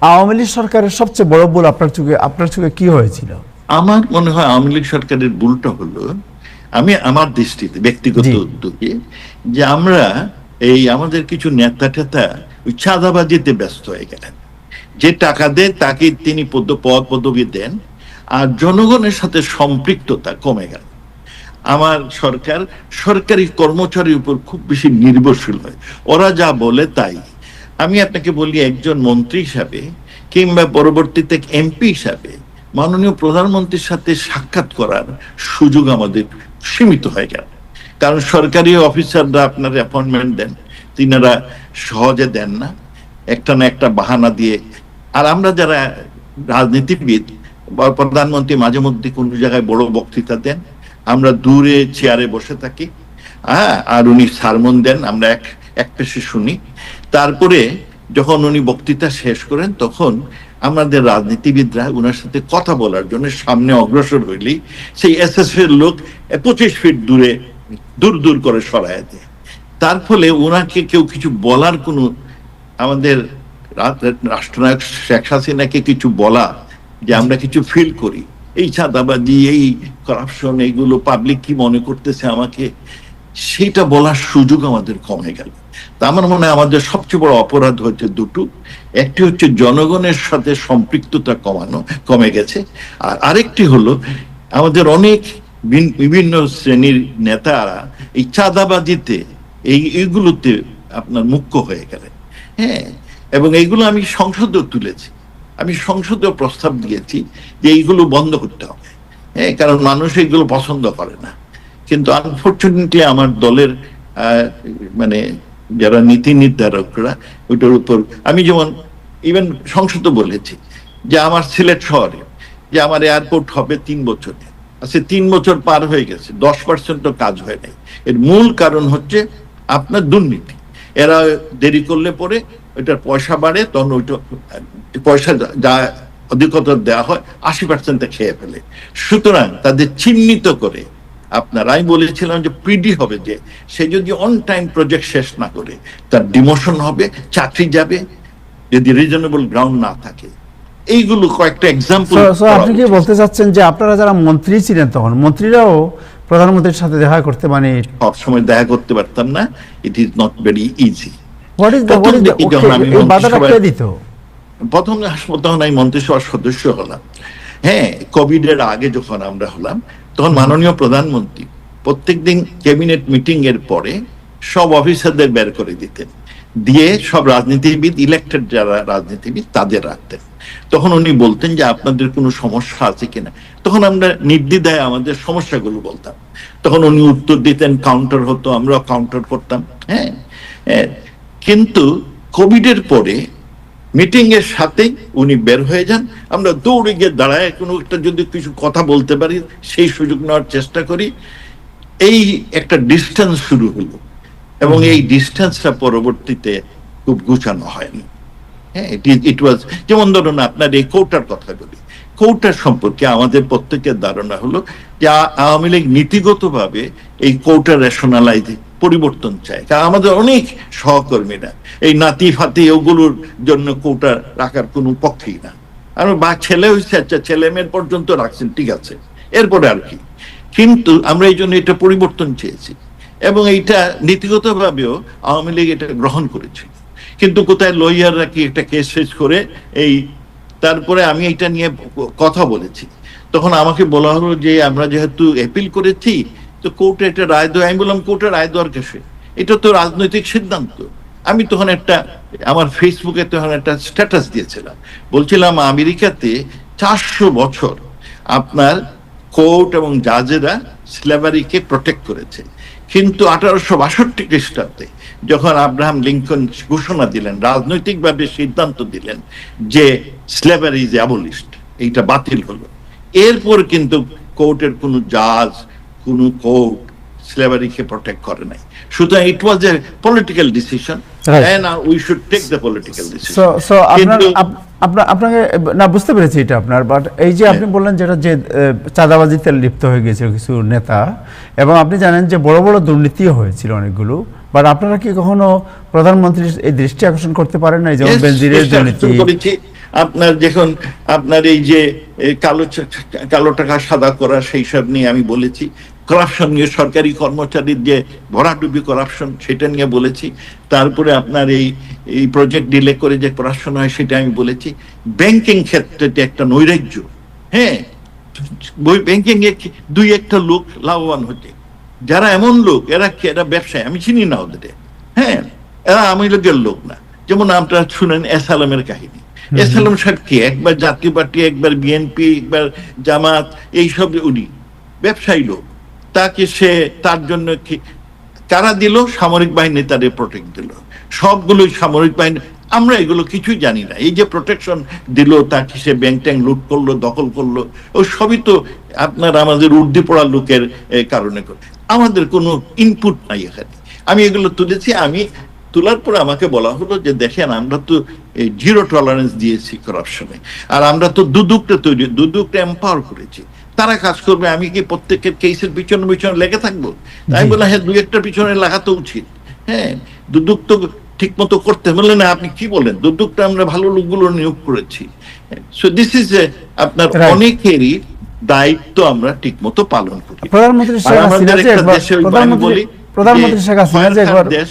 আওয়ামী লীগ সরকারের সবচেয়ে বড় ভুল আপনার চোখে কি হয়েছিল? আমার মনে হয় আওয়ামী লীগ সরকারের ভুলটা হলো, আমার দৃষ্টিতে ব্যক্তিগত উদ্যোগে, যে আমরা আমাদের কিছু নেতা টেতা ওই চাঁদাবাজিতে ব্যস্ত হয়ে গেলেন। যে টাকা দেন তাকে তিনি পদ পদবি দেন, আর জনগণের সাথে সম্পৃক্ততা কমে গেল। আমার সরকার সরকারি কর্মচারীর উপর খুব বেশি নির্ভরশীল হয়, ওরা যা বলে তাই। আমি আপনাকে বলি, একজন মন্ত্রী হিসাবে কিংবা পরবর্তীতে এমপি হিসাবে মাননীয় প্রধানমন্ত্রীর সাথে সাক্ষাৎ করার সুযোগ আমাদের সীমিত হয়ে গেল। কারণ সরকারি অফিসাররা আপনার অ্যাপয়েন্টমেন্ট দেন, তিনারা সহজে দেন না, একটা না একটা বাহানা দিয়ে। আর আমরা যারা রাজনীতিবিদ, প্রধানমন্ত্রী মাঝে মধ্যে কোনো জায়গায় বড় বক্তৃতা দেন, আমরা দূরে চেয়ারে বসে থাকি, আর উনি সারমন দেন, আমরা এক পেশে শুনি। তারপরে যখন উনি বক্তৃতা শেষ করেন, তখন আমাদের রাজনীতিবিদরা ওনার সাথে কথা বলার জন্য সামনে অগ্রসর হইলেই সেই এসএস এর লোক 25 ফিট দূরে দূর করে সরায় দেয়। তার ফলে ওনাকে কেউ কিছু বলার কোনো, আমাদের রাষ্ট্রনায়ক শেখ হাসিনাকে কিছু বলা, যে আমরা কিছু ফিল করি, এই চাঁদাবাজি, এই করাপশন, এইগুলো পাবলিক কি মনে করতেছে আমাকে, সেটা বলার সুযোগ আমাদের কমে গেল। তা আমার মনে হয় আমাদের সবচেয়ে বড় অপরাধ হচ্ছে দুটো। একটি হচ্ছে জনগণের সাথে সম্পৃক্ততা কমে গেছে, আর আরেকটি হলো আমাদের অনেক বিভিন্ন শ্রেণীর নেতারা এই চাঁদাবাজিতে এইগুলোতে আপনার মুখ্য হয়ে গেলেন। হ্যাঁ, এবং এইগুলো আমি সংসদেও তুলেছি, আমি সংসদেও প্রস্তাব দিয়েছি যে এইগুলো বন্ধ করতে হবে। হ্যাঁ, কারণ মানুষ এইগুলো পছন্দ করে না। কিন্তু আনফরচুনেটলি আমার দলের মানে যারা নীতি নির্ধারকরা ওইটার উপর, আমি যেমন ইভেন সংসদে বলেছি যে আমার সিলেট শহরে যে আমার এয়ারপোর্ট হবে 3 বছরে, আচ্ছা 3 বছর পার হয়ে গেছে, 10% কাজ হয় নাই। এর মূল কারণ হচ্ছে আপনার দুর্নীতি। এরা দেরি করলে পরে ওইটার পয়সা বাড়ে, তখন ওইটা পয়সা যা অধিকতর দেওয়া হয় 80% খেয়ে ফেলে। সুতরাং তাদের চিহ্নিত করে আমি বলেছিলাম যে পিডি হবে, যে সে যদি অন টাইম প্রজেক্ট শেষ না করে তার ডিমোশন হবে, চাকরি যাবে, যদি রিজনেবল গ্রাউন্ড না থাকে। এইগুলো কয়েকটা এক্সাম্পল। আপনি কি বলতে চাচ্ছেন যে আপনারা যারা মন্ত্রী ছিলেন তখন মন্ত্রীরাও প্রধানমন্ত্রীর সাথে দেখা করতে, মানে সব সময় দেখা করতে পারতাম না, it is not very easy. প্রথম আমি মন্ত্রিসভার সদস্য হলাম, হ্যাঁ, কোভিড এর আগে যখন আমরা হলাম, তখন মাননীয় প্রধানমন্ত্রী প্রত্যেকদিন ক্যাবিনেট মিটিং এর পরে সব অফিসারদের বের করে দিতেন, দিয়ে সব রাজনীতিবিদ, ইলেক্টেড যারা রাজনীতিবিদ তাদের রাখতেন। তখন উনি বলতেন যে আপনাদের কোনো সমস্যা আছে কিনা। তখন আমরা নির্দ্বিধায় আমাদের সমস্যাগুলো বলতাম, তখন উনি উত্তর দিতেন, কাউন্টার হতো, আমরা কাউন্টার করতাম। হ্যাঁ, কিন্তু কোভিডের পরে মিটিং এর সাথেই উনি বের হয়ে যান, আমরা দৌড়ে গিয়ে দাঁড়ায় কোনো একটা যদি কিছু কথা বলতে পারি সেই সুযোগ নেওয়ার চেষ্টা করি। এই একটা ডিস্টেন্স শুরু হলো, এবং এই ডিস্টেন্সটা পরবর্তীতে খুব গুছানো হয়নি। হ্যাঁ, ইট ওয়াজ, যেমন ধরুন আপনার এই কোটার কথা বলি, কোটার সম্পর্কে আমাদের প্রত্যেকের ধারণা হলো যে আওয়ামী লীগ নীতিগতভাবে এই কোটা রেশনালাইজ পরিবর্তন চায়। কারণ আমাদের অনেক সহকর্মীরা এই নাতি ফাতি ওগুলোর জন্য কোটা রাখার কোনো পক্ষেই না। আর ছেলে হয়েছে, আচ্ছা ছেলে মেয়ের পর্যন্ত রাখছেন, ঠিক আছে, এরপরে আর কি। কিন্তু আমরা এই জন্য এটা পরিবর্তন চেয়েছি, এবং এইটা নীতিগতভাবেও আওয়ামী লীগ এটা গ্রহণ করেছে। কিন্তু কোথায় লয়াররা কি একটা কেস ফেস করে তারপরে আমি এটা নিয়ে কথা বলেছি, তখন আমাকে বলা হলো যে আমরা যেহেতু অ্যাপিল করেছি তো কোর্টে একটা রায় দেওয়া। আমি বললাম কোর্টে রায় দেওয়ার কেসে, এটা তো রাজনৈতিক সিদ্ধান্ত। আমি তখন আমার ফেসবুকে তখন একটা স্ট্যাটাস দিয়েছিলাম, বলছিলাম আমেরিকাতে 400 বছর আপনার কোর্ট এবং জাজেরা স্লেভারিকে প্রোটেক্ট করেছে, কিন্তু 1862 খ্রিস্টাব্দে যখন আব্রাহাম লিঙ্কন ঘোষণা দিলেন, রাজনৈতিকভাবে সিদ্ধান্ত দিলেন যে স্লেভারি ইজ অ্যাবলিশড, এইটা বাতিল হলো, এরপর কিন্তু কোর্টের কোনো জাজ, কোনো কোর্ট স্লেভারিকে প্রোটেক্ট করে নাই। সুতরাং it was a political decision, and we should take the political decision. So আপনাকে না বুঝতে পেরেছি এটা আপনার, বাট এই যে আপনি বললেন যেটা যে চাঁদাবাজিতে লিপ্ত হয়ে গেছিল কিছু নেতা, এবং আপনি জানেন যে বড় বড় দুর্নীতিও হয়েছিল অনেকগুলো, বাট আপনারা কি কখনো প্রধানমন্ত্রীর এই দৃষ্টি আকর্ষণ করতে পারেন না, যেমন বেনজিরের দুর্নীতি? আপনার যখন আপনার এই যে কালো টাকা সাদা করা সেই সব নিয়ে আমি বলেছি, করাপশন নিয়ে সরকারি কর্মচারীর যে ভরাডুবি করাপশন সেটা নিয়ে বলেছি, তারপরে আপনার এই প্রজেক্ট ডিলে করে যে করাপশন হয় সেটা আমি বলেছি, ব্যাংকিং ক্ষেত্রে একটা নৈরাজ্য, হ্যাঁ ব্যাংকিং এ দুই একটা লোক লাভবান হচ্ছে, যারা এমন লোক এরা ব্যবসায়, আমি চিনি না ওদের, হ্যাঁ এরা আওয়ামী লীগের লোক না। যেমন আপনারা শুনেন এস আলমের কাহিনী, এস আলম সাহেব কি একবার জাতীয় পার্টি, একবার বিএনপি, একবার জামাত, এইসব উনি ব্যবসায়ী লোক, তাকে তার জন্য কি কারা দিল? সামরিক বাহিনী তাদের প্রোটেক্ট দিল, সবগুলোই সামরিক বাহিনী, আমরা এগুলো কিছুই জানি না। এই যে প্রোটেকশন দিল, তাকে সে ব্যাংক ট্যাঙ্ক লুট করলো, দখল করলো, ও সবই তো আপনার আমাদের উর্দি পড়া লোকের কারণে করে, আমাদের কোনো ইনপুট নাই এখানে। আমি এগুলো তুলেছি, আমি তোলার পর আমাকে বলা হলো যে দেখেন আমরা তো জিরো টলারেন্স দিয়েছি করাপশনে, আর আমরা তো দুদকটা এম্পাওয়ার করেছি, তারা কাজ করবে, আমি কি প্রত্যেকের কেসের পিছনে পিছনে লেগে থাকবো? আমি বললাম হ্যাঁ দুই একটা পিছনে লাগা তো উচিত, হ্যাঁ দুদক তো ঠিক মতো করতে। বললেন না আপনি কি বলেন, দুদকটা আমরা ভালো লোকগুলো নিয়োগ করেছি। সো দিস ইজ আপনার অনেকেরই দায়িত্ব আমরা ঠিক মতো পালন করি। প্রধানমন্ত্রী শেখ হাসিনা যে একবার দেশ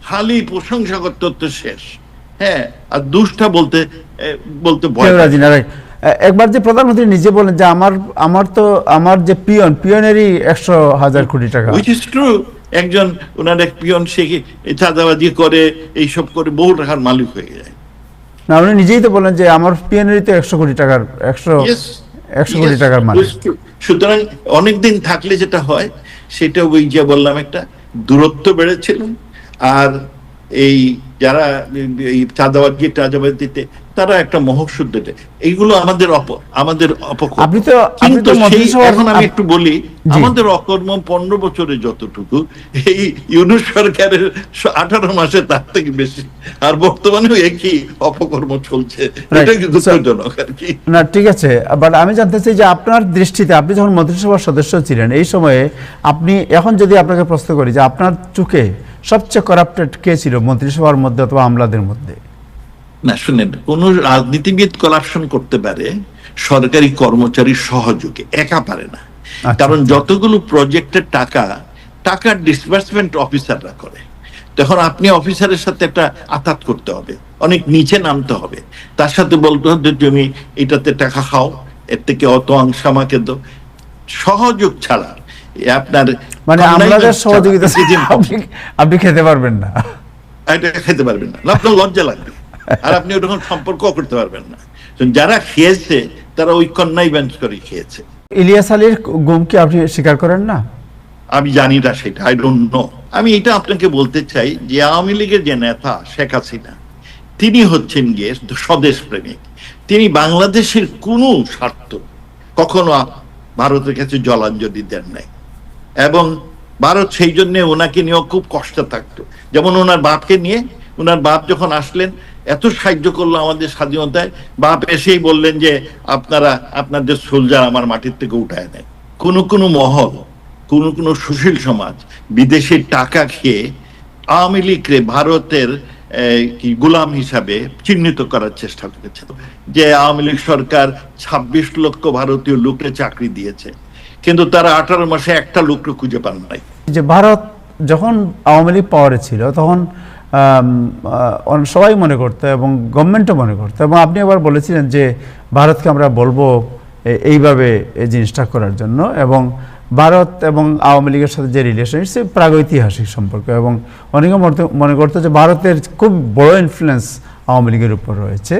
খালি প্রশংসা করতে হতে শেষ, হ্যাঁ আর দুষ্টা বলতে ভয় রাজি না। একবার যে প্রধানমন্ত্রী নিজে বলেন যে আমার যে পিয়নেরই 100,000 কোটি টাকা, which is true, একজন ওনার এক পিয়ন সে চাঁদাবাজি করে এইসব করে বহু টাকার মালিক হয়ে যায়। না উনি নিজেই তো বলেন যে আমার পিয়নেরই তো 100 কোটি টাকার 100 কোটি টাকার মালিক। সুতরাং অনেকদিন থাকলে যেটা হয় সেটা ওই যে বললাম একটা দূরত্ব বেড়েছিল, আর এই যারা এই চাঁদাবাজিতে তারা একটা মহৌষধ দিতে, এইগুলো আমাদের কিন্তু এখন আমি একটু বলি, আমাদের অকর্ম 15 বছরে যতটুকু, এই ইউনূস সরকারের 18 মাসে তার থেকে বেশি, আর বর্তমানে একই অপকর্ম চলছে, এটা কিন্তু দুঃখজনক আর কি। না ঠিক আছে, বাট আমি জানতে চাই যে আপনার দৃষ্টিতে, আপনি যখন মন্ত্রিসভার সদস্য ছিলেন এই সময়ে, আপনি এখন যদি আপনাকে প্রশ্ন করি যে আপনার চোখে সবচেয়ে করাপ্টেড কে ছিল মন্ত্রিসভার মধ্যে অথবা আমলাদের মধ্যে? না শুনেন, কোন রাজনীতিবিদ করাপশন করতে পারে সরকারি কর্মচারীর সহযোগে, একা পারে না। কারণ যতগুলো প্রজেক্টের টাকার ডিসবার্সমেন্ট অফিসাররা করে, তখন আপনি অফিসারের সাথে একটা আতাত করতে হবে, অনেক নিচে নামতে হবে, তার সাথে বলতে হবে তুমি এটাতে টাকা খাও, এর থেকে অত অংশ আমাকে দাও। সহযোগ ছাড়া আপনার মানে আমলাদের সহযোগিতা আপনি খেতে পারবেন না, এটা খেতে পারবেন না, আপনার লজ্জা লাগবে, আর আপনি ওরকম সম্পর্ক করতে পারবেন না। যারা খেয়েছে তারা ওই কন্যাই বেঞ্চ করে খেয়েছে। ইলিয়াস আলীর গুম কি আপনি স্বীকার করেন না? আমি জানি না সেটা, আই ডোন্ট নো। আমি এটা আপনাকে বলতে চাই যে আওয়ামী লীগের যে নেতা শেখ হাসিনা, তিনি হচ্ছেন গিয়ে স্বদেশ প্রেমিক, তিনি বাংলাদেশের কোনো স্বার্থ কখনো ভারতের কাছে জলাঞ্জলি দেন নাই, এবং ভারত সেই জন্য ওনাকে নিয়েও খুব কষ্ট থাকতো। যেমন ওনার বাপকে নিয়ে, ওনার বাপ যখন আসলেন এত সাহায্য করলো আমাদের স্বাধীনতায়, বাপ এসেই বললেন যে আপনাদের সোলজার আমার মাটির থেকে উঠায় নেয়। কোনো মহল, কোনো সুশীল সমাজ বিদেশের টাকা খেয়ে আওয়ামী লীগকে ভারতের গোলাম হিসাবে চিহ্নিত করার চেষ্টা করেছে, যে আওয়ামী লীগ সরকার 26 লক্ষ ভারতীয় লোককে চাকরি দিয়েছে, কিন্তু তারা 18 মাসে একটা লোককে খুঁজে পান নাই। যে ভারত যখন আওয়ামী লীগ পাওয়ারে ছিল তখন সবাই মনে করতো এবং গভর্নমেন্টও মনে করতো, এবং আপনি আবার বলেছিলেন যে ভারতকে আমরা বলবো এইভাবে এই জিনিসটা করার জন্য, এবং ভারত এবং আওয়ামী লীগের সাথে যে রিলেশনশিপ প্রাগৈতিহাসিক সম্পর্ক, এবং অনেকে মনে করতো যে ভারতের খুব বড় ইনফ্লুয়েন্স আওয়ামী লীগের উপর রয়েছে,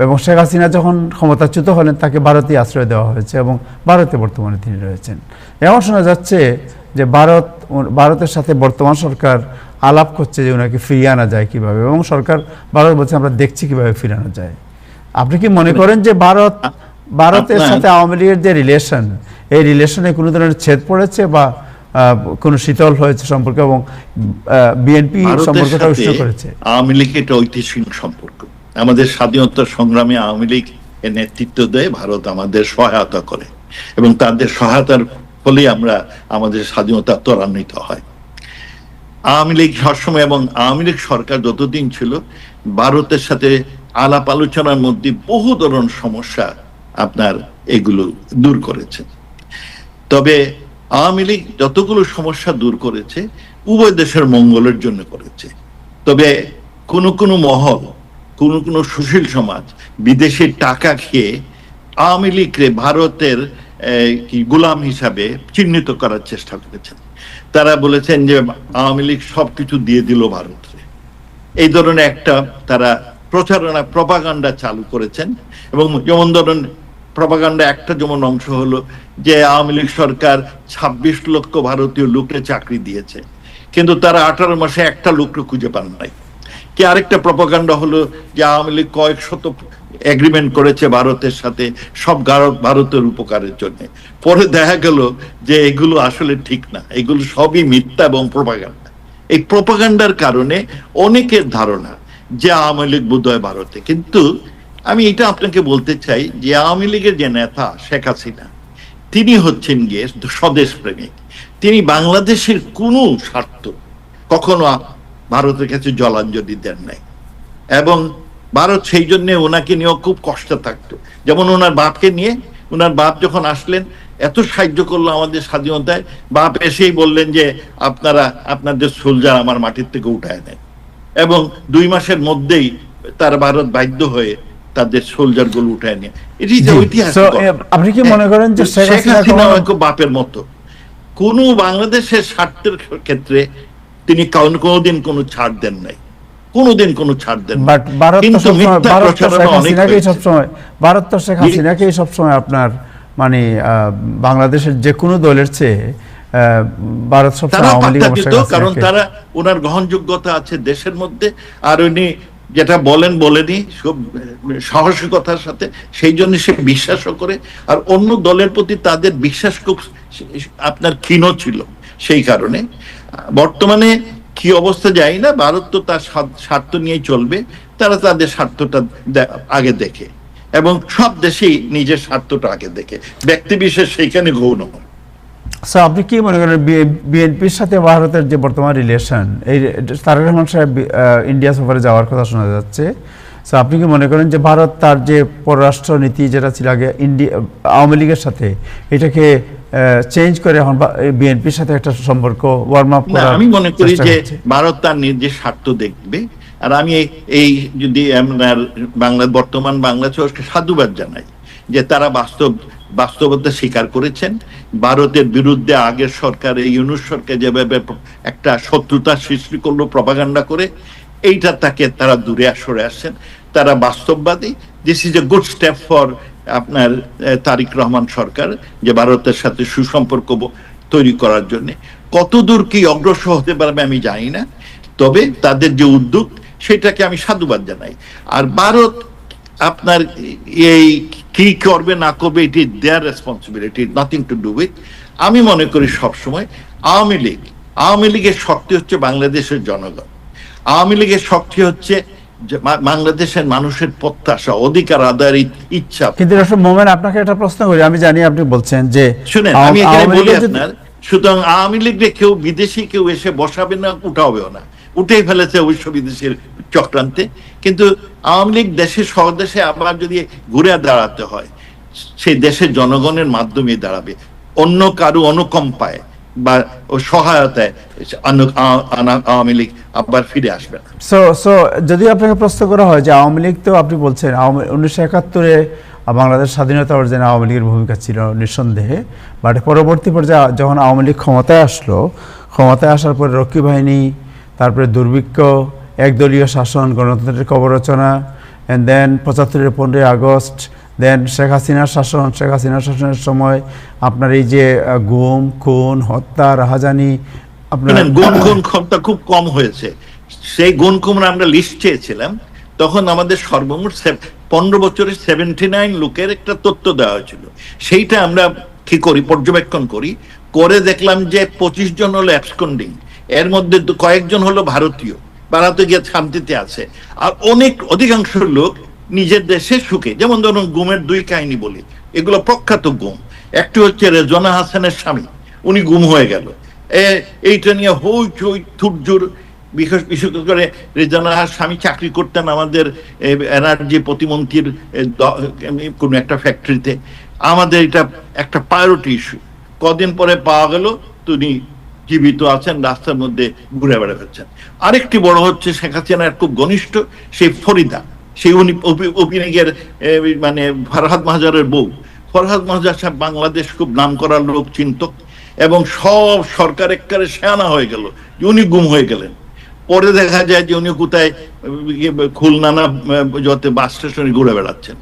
এবং শেখ হাসিনা যখন ক্ষমতাচ্যুত হলেন তাকে ভারতেই আশ্রয় দেওয়া হয়েছে এবং ভারতে বর্তমানে তিনি রয়েছেন। এমন শোনা যাচ্ছে যে ভারতের সাথে বর্তমান সরকার আলাপ করছে যে ওনাকে ফিরিয়ে আনা যায় কিভাবে, এবং ভারত বলছে আমরা দেখছি কিভাবে ফিরানো যায়। আপনি কি মনে করেন যে ভারতের সাথে আওয়ামী লীগের যে রিলেশন, এই রিলেশনে কোনো ধরনের ছেদ পড়েছে বা কোনো শীতল হয়েছে সম্পর্ক, এবং বিএনপি সম্পর্কটা উষ্ণ করেছে? আওয়ামী লীগ এটা ঐতিহাসিক সম্পর্ক, আমাদের স্বাধীনতা সংগ্রামে আওয়ামী লীগ এর নেতৃত্ব দেয়, ভারত আমাদের সহায়তা করে, এবং তাদের সহায়তার ফলে আমরা আমাদের স্বাধীনতা ত্বরান্বিত হয়। আওয়ামী লীগ সবসময়, এবং আওয়ামী লীগ সরকার যতদিন ছিল ভারতের সাথে আলাপ আলোচনার মধ্যে বহু ধরনের সমস্যা আপনার এগুলো দূর করেছে। তবে আওয়ামী লীগ যতগুলো সমস্যা দূর করেছে উভয় দেশের মঙ্গলের জন্য করেছে। তবে কোনো মহল, কোনো সুশীল সমাজ বিদেশের টাকা খেয়ে আওয়ামী লীগকে ভারতের গোলাম হিসাবে চিহ্নিত করার চেষ্টা করেছেন। তারা বলেছেন যে আওয়ামী লীগ সবকিছু দিয়ে দিল ভারতকে, এই ধরনের একটা তারা প্রচারণা প্রপাগান্ডা চালু করেছেন। এবং যেমন ধরুন প্রপাগান্ডা একটা যেমন অংশ হলো যে আওয়ামী লীগ সরকার 26 লক্ষ ভারতীয় লোককে চাকরি দিয়েছে, কিন্তু তারা 18 মাসে একটা লোককে খুঁজে পান নাই। কি আরেকটা প্রপাগান্ডা হলো যে আওয়ামী লীগ কয়েক শত এগ্রিমেন্ট করেছে ভারতের সাথে, সব ভারতের উপকারের জন্য। পরে দেখা গেল যে এগুলো আসলে ঠিক না, এগুলো সবই মিথ্যা এবং প্রপাগান্ডা। এই প্রপাগান্ডার কারণে অনেকের ধারণা যে আওয়ামী লীগ বোধহয় ভারতে। কিন্তু আমি এটা আপনাকে বলতে চাই যে আওয়ামী লীগের যে নেতা শেখ হাসিনা, তিনি হচ্ছেন গিয়ে স্বদেশ প্রেমিক। তিনি বাংলাদেশের কোনো স্বার্থ কখনো ভারতের কাছে জলাঞ্জলি দেন নাই, এবং ভারত সেই জন্য ওনাকে নিয়েও খুব কষ্ট থাকতো। যেমন ওনার বাপকে নিয়ে, ওনার বাপ যখন আসলেন এত সাহায্য করলো আমাদের স্বাধীনতায়, বাপ এসেই বললেন যে আপনাদের সোলজার আমার মাটির থেকে উঠায় নেন, এবং 2 মাসের মধ্যেই তার ভারত বাধ্য হয়ে তাদের সোলজার গুলো উঠায় নিয়ে। এটি যে ঐতিহাসিক। আপনি কি মনে করেন যে শেখ হাসিনা বাপের মতো কোন বাংলাদেশের স্বার্থের ক্ষেত্রে তিনি কোনোদিন কোনো ছাড় দেন নাই, কোনোদিন কোনো ছাড় দেন। বাট ভারত তো শেখ হাসিনাকেই সবসময় আপনার মানে বাংলাদেশের যে কোনো দলের চেয়ে ভারত সবসময় আওয়ামী লীগ, কারণ তারা ওনার গ্রহণযোগ্যতা আছে দেশের মধ্যে, আর উনি যেটা বলেনি সব সাহসিকতার সাথে, সেই জন্য সে বিশ্বাসও করে। আর অন্য দলের প্রতি তাদের বিশ্বাস খুব আপনার ক্ষীণ ছিল। সেই কারণে বর্তমানে কি অবস্থা যায় না, ভারত তো তার স্বার্থ নিয়েই চলবে, তারা তাদের স্বার্থটা আগে দেখে, এবং সব দেশেই নিজের স্বার্থটা আগে দেখে, ব্যক্তি বিশেষ সেইখানে গৌণ হয়। আপনি কি মনে করেন বিএনপির সাথে ভারতের যে বর্তমান রিলেশন, এই তারেক রহমান সাহেব ইন্ডিয়া সফরে যাওয়ার কথা শোনা যাচ্ছে, আপনি কি মনে করেন যে ভারত তার যে পররাষ্ট্র নীতি যেটা ছিল আগে আওয়ামী লীগের সাথে, এটাকে চেঞ্জ করে এখন বিএনপির সাথে একটা সম্পর্ক ওয়ার্ম আপ করার? আমি মনে করি যে ভারত তার নিজের স্বার্থ দেখবে। আর আমি এই যদি বর্তমান বাংলাদেশকে সাধুবাদ জানাই যে তারা বাস্তবতা স্বীকার করেছেন। ভারতের বিরুদ্ধে আগের সরকার, এই ইউনূস সরকার যেভাবে একটা শত্রুতা সৃষ্টি করলো প্রপাগান্ডা করে, এইটা তারা দূরে সরে আসছেন। তারা বাস্তববাদী। This is a good step for আপনার তারেক রহমান সরকার, যে ভারতের সাথে সুসম্পর্ক তৈরি করার জন্য। কতদূর কি অগ্রসর হতে পারবে আমি জানি না, তবে তাদের যে উদ্যোগ সেটাকে আমি সাধুবাদ জানাই। আর ভারত আপনার এই কি করবে না করবে, এটি দেয়ার responsibility, nothing to do with. আমি মনে করি সবসময় আওয়ামী লীগের শক্তি হচ্ছে বাংলাদেশের জনগণ। আওয়ামী লীগের শক্তি হচ্ছে বাংলাদেশের মানুষের প্রত্যাশা, অধিকার আদায়ের ইচ্ছা। কিন্তু মোমেন, আপনাকে একটা প্রশ্ন করি। আমি জানি আপনি বলছেন যে শুনেন, আমি এখানে বলি আপনার, সুতরাং আওয়ামী লীগকে কেউ বিদেশি কেউ এসে বসাবে না, উঠাবেও না, উঠেই ফেলেছে অবশ্য বিদেশের চক্রান্তে। কিন্তু আওয়ামী লীগ দেশের স্বদেশে আবার যদি ঘুরে দাঁড়াতে হয়, সেই দেশের জনগণের মাধ্যমে দাঁড়াবে, অন্য কারো অনুকম্পায় বা সহায়তায় আওয়ামী লীগ আবার ফিরে আসবে না। যদি আপনাকে প্রশ্ন করা হয় যে আওয়ামী লীগ, তো আপনি বলছেন 1971-এ বাংলাদেশ স্বাধীনতা অর্জনে আওয়ামী লীগের ভূমিকা ছিল নিঃসন্দেহে, বাট পরবর্তী পর্যায়ে যখন আওয়ামী লীগ ক্ষমতায় আসার পরে রক্ষী বাহিনী, তারপরে দুর্ভিক্ষ, একদলীয় শাসন, গণতন্ত্রের কবরচনা, এন্ড দেন 75-এর 15ই আগস্ট, দেন শেখ হাসিনার শাসনের সময় আপনার এই যে গুম, খুন, হত্যা, রাহাজানি, আপনার হত্যা খুব কম হয়েছে। সেই খুন আমরা লিস্ট চেয়েছিলাম, তখন আমাদের সর্বমোট 15 বছরে 79 লোকের একটা তথ্য দেওয়া হয়েছিল। সেইটা আমরা কি করি, পর্যবেক্ষণ করে দেখলাম যে 25 জন হলো অ্যাবসকন্ডিং, এর মধ্যে কয়েকজন হলো ভারতীয়, ভারতে গিয়ে শান্তিতে আছে, আর অধিকাংশ লোক নিজের দেশে সুখে। যেমন ধরুন গুমের 2 কাহিনী বলি, এগুলো প্রখ্যাত গুম। একটি হচ্ছে রেজওয়ানা হাসানের স্বামী, উনি গুম হয়ে গেল, এইটা নিয়ে হইচই থুরজুর, বিশেষ করে রেজানা স্বামী চাকরি করতেন আমাদের এনার্জি প্রতিমন্ত্রীর কোন একটা ফ্যাক্টরিতে। আমাদের এটা একটা প্রায়োরিটি ইস্যু। কদিন পরে পাওয়া গেল তিনি জীবিত আছেন, রাস্তার মধ্যে ঘুরে বেড়াচ্ছেন। আরেকটি বড় হচ্ছে শেখ হাসিনার খুব ঘনিষ্ঠ সেই ফরিদা, সেই উনি অভিনয়ের মানে ফরহাদ মাহজারের বউ। ফরহাদ মাহজার সাহেব বাংলাদেশ খুব নাম করা লোক, চিন্তক, এবং সব সরকার একবারে শেয়ানা হয়ে গেল যে উনি গুম হয়ে গেলেন। পরে দেখা যায় যে উনি কোথায় খুলনা না যত বাস স্টেশনে ঘুরে বেড়াচ্ছেন।